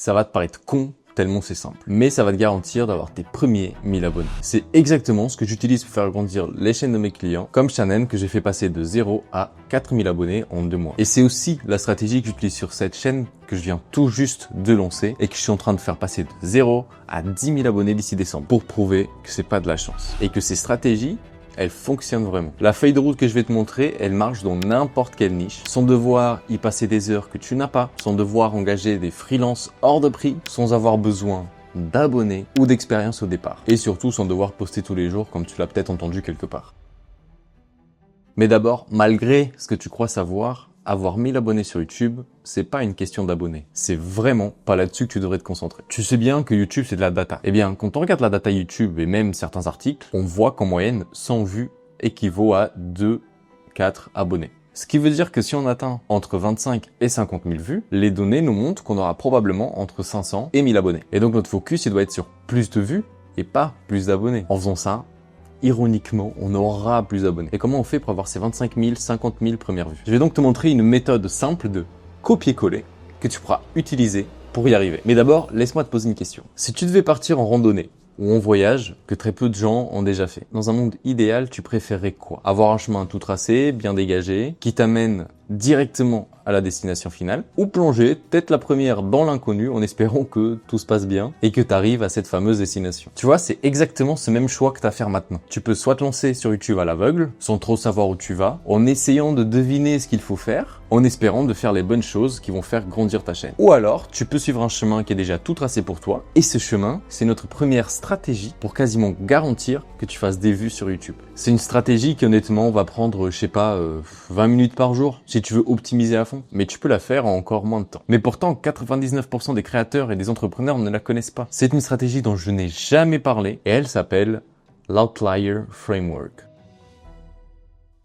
Ça va te paraître con, tellement c'est simple. Mais ça va te garantir d'avoir tes premiers 1000 abonnés. C'est exactement ce que j'utilise pour faire grandir les chaînes de mes clients, comme Shannon que j'ai fait passer de 0 à 4000 abonnés en 2 mois. Et c'est aussi la stratégie que j'utilise sur cette chaîne que je viens tout juste de lancer et que je suis en train de faire passer de 0 à 10 000 abonnés d'ici décembre pour prouver que c'est pas de la chance. Et que ces stratégies, elle fonctionne vraiment. La feuille de route que je vais te montrer, elle marche dans n'importe quelle niche, sans devoir y passer des heures que tu n'as pas, sans devoir engager des freelances hors de prix, sans avoir besoin d'abonnés ou d'expérience au départ. Et surtout sans devoir poster tous les jours comme tu l'as peut-être entendu quelque part. Mais d'abord, malgré ce que tu crois savoir, avoir 1000 abonnés sur YouTube, c'est pas une question d'abonnés. C'est vraiment pas là-dessus que tu devrais te concentrer. Tu sais bien que YouTube, c'est de la data. Eh bien, quand on regarde la data YouTube et même certains articles, on voit qu'en moyenne, 100 vues équivaut à 2-4 abonnés. Ce qui veut dire que si on atteint entre 25 et 50 000 vues, les données nous montrent qu'on aura probablement entre 500 et 1000 abonnés. Et donc notre focus, il doit être sur plus de vues et pas plus d'abonnés. En faisant ça, ironiquement, on aura plus d'abonnés. Et comment on fait pour avoir ces 25 000, 50 000 premières vues? Je vais donc te montrer une méthode simple de copier-coller que tu pourras utiliser pour y arriver. Mais d'abord, laisse-moi te poser une question. Si tu devais partir en randonnée ou en voyage, que très peu de gens ont déjà fait, dans un monde idéal, tu préférerais quoi? Avoir un chemin tout tracé, bien dégagé, qui t'amène directement à la destination finale, ou plonger tête la première dans l'inconnu en espérant que tout se passe bien et que tu arrives à cette fameuse destination. Tu vois, c'est exactement ce même choix que tu as à faire maintenant. Tu peux soit te lancer sur YouTube à l'aveugle, sans trop savoir où tu vas, en essayant de deviner ce qu'il faut faire, en espérant de faire les bonnes choses qui vont faire grandir ta chaîne. Ou alors, tu peux suivre un chemin qui est déjà tout tracé pour toi, et ce chemin, c'est notre première stratégie pour quasiment garantir que tu fasses des vues sur YouTube. C'est une stratégie qui honnêtement va prendre, je sais pas, 20 minutes par jour, si tu veux optimiser à fond. Mais tu peux la faire en encore moins de temps. Mais pourtant, 99% des créateurs et des entrepreneurs ne la connaissent pas. C'est une stratégie dont je n'ai jamais parlé et elle s'appelle l'Outlier Framework.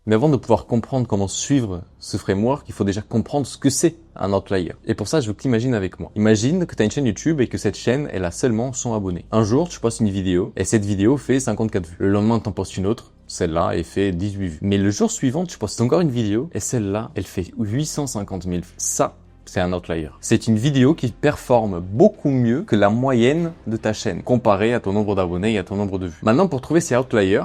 Mais avant de pouvoir comprendre comment suivre ce framework, il faut déjà comprendre ce que c'est un outlier. Et pour ça, je veux que tu imagines avec moi. Imagine que tu as une chaîne YouTube et que cette chaîne, elle a seulement 100 abonnés. Un jour, tu postes une vidéo et cette vidéo fait 54 vues. Le lendemain, tu en postes une autre. Celle-là, elle fait 18 vues. Mais le jour suivant, tu postes encore une vidéo et celle-là, elle fait 850 000 vues. Ça, c'est un outlier. C'est une vidéo qui performe beaucoup mieux que la moyenne de ta chaîne, comparée à ton nombre d'abonnés et à ton nombre de vues. Maintenant, pour trouver ces outliers,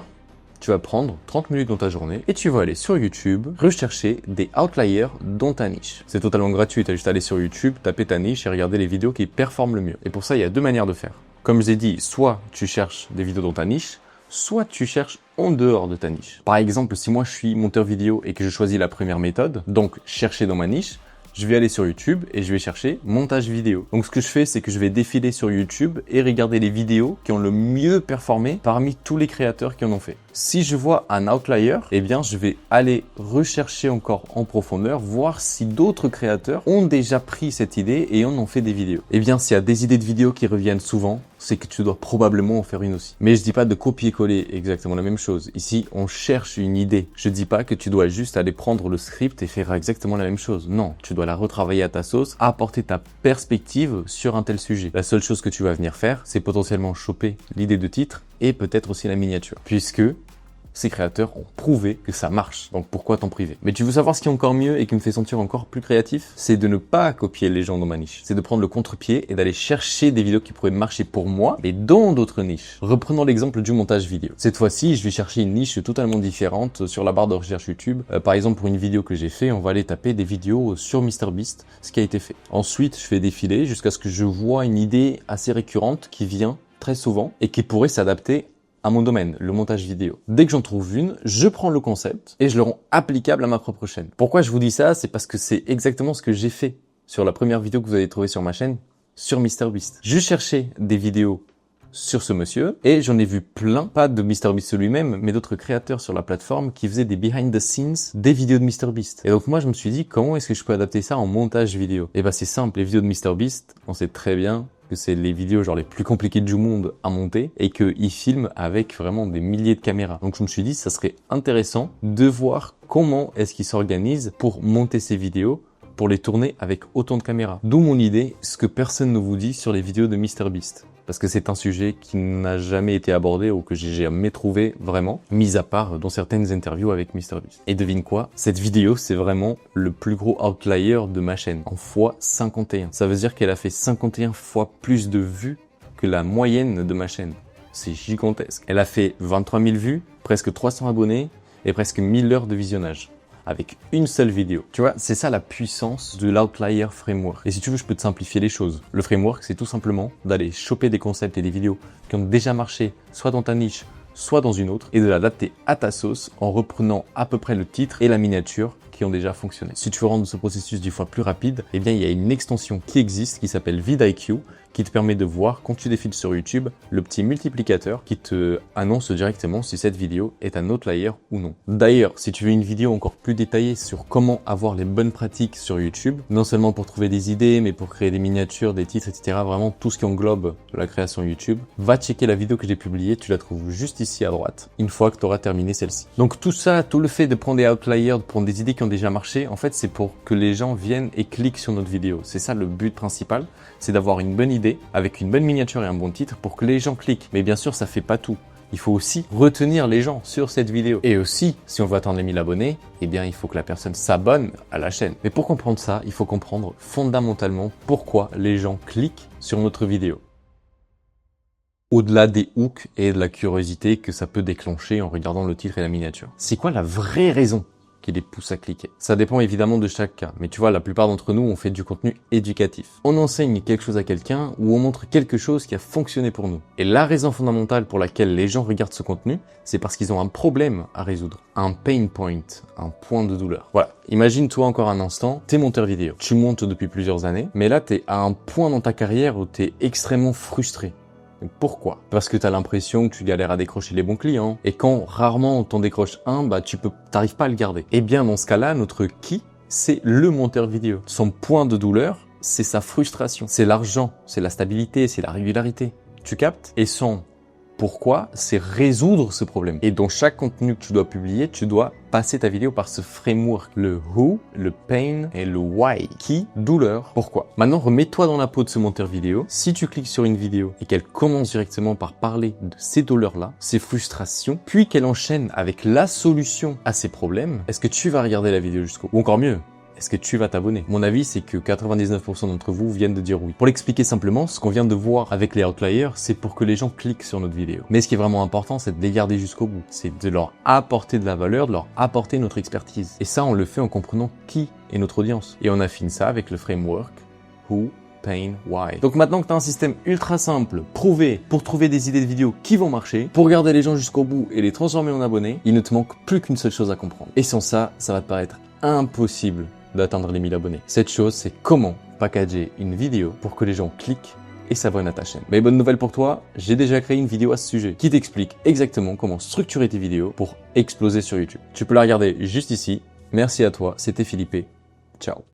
tu vas prendre 30 minutes dans ta journée et tu vas aller sur YouTube, rechercher des outliers dans ta niche. C'est totalement gratuit, tu as juste à aller sur YouTube, taper ta niche et regarder les vidéos qui performent le mieux. Et pour ça, il y a deux manières de faire. Comme je l'ai dit, soit tu cherches des vidéos dans ta niche, soit tu cherches en dehors de ta niche. Par exemple, si moi je suis monteur vidéo et que je choisis la première méthode, donc chercher dans ma niche, je vais aller sur YouTube et je vais chercher montage vidéo. Donc ce que je fais, c'est que je vais défiler sur YouTube et regarder les vidéos qui ont le mieux performé parmi tous les créateurs qui en ont fait. Si je vois un outlier, eh bien je vais aller rechercher encore en profondeur, voir si d'autres créateurs ont déjà pris cette idée et en ont fait des vidéos. Eh bien s'il y a des idées de vidéos qui reviennent souvent, c'est que tu dois probablement en faire une aussi. Mais je dis pas de copier-coller exactement la même chose. Ici, on cherche une idée. Je dis pas que tu dois juste aller prendre le script et faire exactement la même chose. Non, tu dois la retravailler à ta sauce, apporter ta perspective sur un tel sujet. La seule chose que tu vas venir faire, c'est potentiellement choper l'idée de titre et peut-être aussi la miniature. Puisque ces créateurs ont prouvé que ça marche. Donc pourquoi t'en priver? Mais tu veux savoir ce qui est encore mieux et qui me fait sentir encore plus créatif? C'est de ne pas copier les gens dans ma niche. C'est de prendre le contre-pied et d'aller chercher des vidéos qui pourraient marcher pour moi, mais dans d'autres niches. Reprenons l'exemple du montage vidéo. Cette fois-ci, je vais chercher une niche totalement différente sur la barre de recherche YouTube. Par exemple, pour une vidéo que j'ai fait, on va aller taper des vidéos sur MrBeast, ce qui a été fait. Ensuite, je fais défiler jusqu'à ce que je vois une idée assez récurrente qui vient très souvent et qui pourrait s'adapter à mon domaine, le montage vidéo. Dès que j'en trouve une, je prends le concept et je le rends applicable à ma propre chaîne. Pourquoi je vous dis ça? C'est parce que c'est exactement ce que j'ai fait sur la première vidéo que vous allez trouver sur ma chaîne, sur MrBeast. Je cherchais des vidéos sur ce monsieur et j'en ai vu plein, pas de MrBeast lui-même, mais d'autres créateurs sur la plateforme qui faisaient des behind the scenes des vidéos de MrBeast. Et donc moi je me suis dit, comment est-ce que je peux adapter ça en montage vidéo? Et bah c'est simple, les vidéos de MrBeast, on sait très bien que c'est les vidéos genre les plus compliquées du monde à monter et qu'il filme avec vraiment des milliers de caméras. Donc je me suis dit, ça serait intéressant de voir comment est-ce qu'il s'organise pour monter ces vidéos, pour les tourner avec autant de caméras. D'où mon idée, ce que personne ne vous dit sur les vidéos de MrBeast. parce que c'est un sujet qui n'a jamais été abordé ou que j'ai jamais trouvé vraiment, mis à part dans certaines interviews avec MrBeast. Et devine quoi? Cette vidéo, c'est vraiment le plus gros outlier de ma chaîne, en x51. Ça veut dire qu'elle a fait 51 fois plus de vues que la moyenne de ma chaîne. C'est gigantesque. Elle a fait 23 000 vues, presque 300 abonnés et presque 1000 heures de visionnage. Avec une seule vidéo. Tu vois, c'est ça la puissance de l'Outlier Framework. Et si tu veux, je peux te simplifier les choses. Le framework, c'est tout simplement d'aller choper des concepts et des vidéos qui ont déjà marché, soit dans ta niche, soit dans une autre, et de l'adapter à ta sauce en reprenant à peu près le titre et la miniature qui ont déjà fonctionné. Si tu veux rendre ce processus 10 fois plus rapide, eh bien, il y a une extension qui existe qui s'appelle vidIQ, qui te permet de voir, quand tu défiles sur YouTube, le petit multiplicateur qui te annonce directement si cette vidéo est un outlier ou non. D'ailleurs, si tu veux une vidéo encore plus détaillée sur comment avoir les bonnes pratiques sur YouTube, non seulement pour trouver des idées, mais pour créer des miniatures, des titres, etc., vraiment tout ce qui englobe la création YouTube, va checker la vidéo que j'ai publiée, tu la trouves juste ici à droite, une fois que tu auras terminé celle-ci. Donc tout ça, tout le fait de prendre des outliers, de prendre des idées qui ont déjà marché, en fait, c'est pour que les gens viennent et cliquent sur notre vidéo. C'est ça le but principal, c'est d'avoir une bonne idée avec une bonne miniature et un bon titre pour que les gens cliquent. Mais bien sûr, ça fait pas tout. Il faut aussi retenir les gens sur cette vidéo. Et aussi, si on veut atteindre les 1000 abonnés, eh bien, il faut que la personne s'abonne à la chaîne. Mais pour comprendre ça, il faut comprendre fondamentalement pourquoi les gens cliquent sur notre vidéo. Au-delà des hooks et de la curiosité que ça peut déclencher en regardant le titre et la miniature. C'est quoi la vraie raison qui les pousse à cliquer? Ça dépend évidemment de chaque cas, mais tu vois, la plupart d'entre nous, on fait du contenu éducatif. On enseigne quelque chose à quelqu'un ou on montre quelque chose qui a fonctionné pour nous. Et la raison fondamentale pour laquelle les gens regardent ce contenu, c'est parce qu'ils ont un problème à résoudre, un pain point, un point de douleur. Voilà, imagine-toi encore un instant, t'es monteur vidéo, tu montes depuis plusieurs années, mais là t'es à un point dans ta carrière où t'es extrêmement frustré. Pourquoi? Parce que tu as l'impression que tu galères à décrocher les bons clients. Et quand rarement t'en décroches un, bah t'arrives pas à le garder. Et bien dans ce cas-là, notre qui, c'est le monteur vidéo. Son point de douleur, c'est sa frustration. C'est l'argent, c'est la stabilité, c'est la régularité. Tu captes? Et son pourquoi, c'est résoudre ce problème. Et dans chaque contenu que tu dois publier, tu dois passer ta vidéo par ce framework. Le who, le pain et le why. Qui, douleur, pourquoi. Maintenant, remets-toi dans la peau de ce monteur vidéo. Si tu cliques sur une vidéo et qu'elle commence directement par parler de ces douleurs-là, ces frustrations, puis qu'elle enchaîne avec la solution à ces problèmes, est-ce que tu vas regarder la vidéo jusqu'au bout? Ou encore mieux, est-ce que tu vas t'abonner? Mon avis, c'est que 99% d'entre vous viennent de dire oui. Pour l'expliquer simplement, ce qu'on vient de voir avec les outliers, c'est pour que les gens cliquent sur notre vidéo. Mais ce qui est vraiment important, c'est de les garder jusqu'au bout. C'est de leur apporter de la valeur, de leur apporter notre expertise. Et ça, on le fait en comprenant qui est notre audience. Et on affine ça avec le framework Who, Pain, Why. Donc maintenant que tu as un système ultra simple, prouvé, pour trouver des idées de vidéos qui vont marcher, pour garder les gens jusqu'au bout et les transformer en abonnés, il ne te manque plus qu'une seule chose à comprendre. Et sans ça, ça va te paraître impossible d'atteindre les 1000 abonnés. Cette chose, c'est comment packager une vidéo pour que les gens cliquent et s'abonnent à ta chaîne. Mais bonne nouvelle pour toi, j'ai déjà créé une vidéo à ce sujet qui t'explique exactement comment structurer tes vidéos pour exploser sur YouTube. Tu peux la regarder juste ici. Merci à toi, c'était Philippe. Ciao.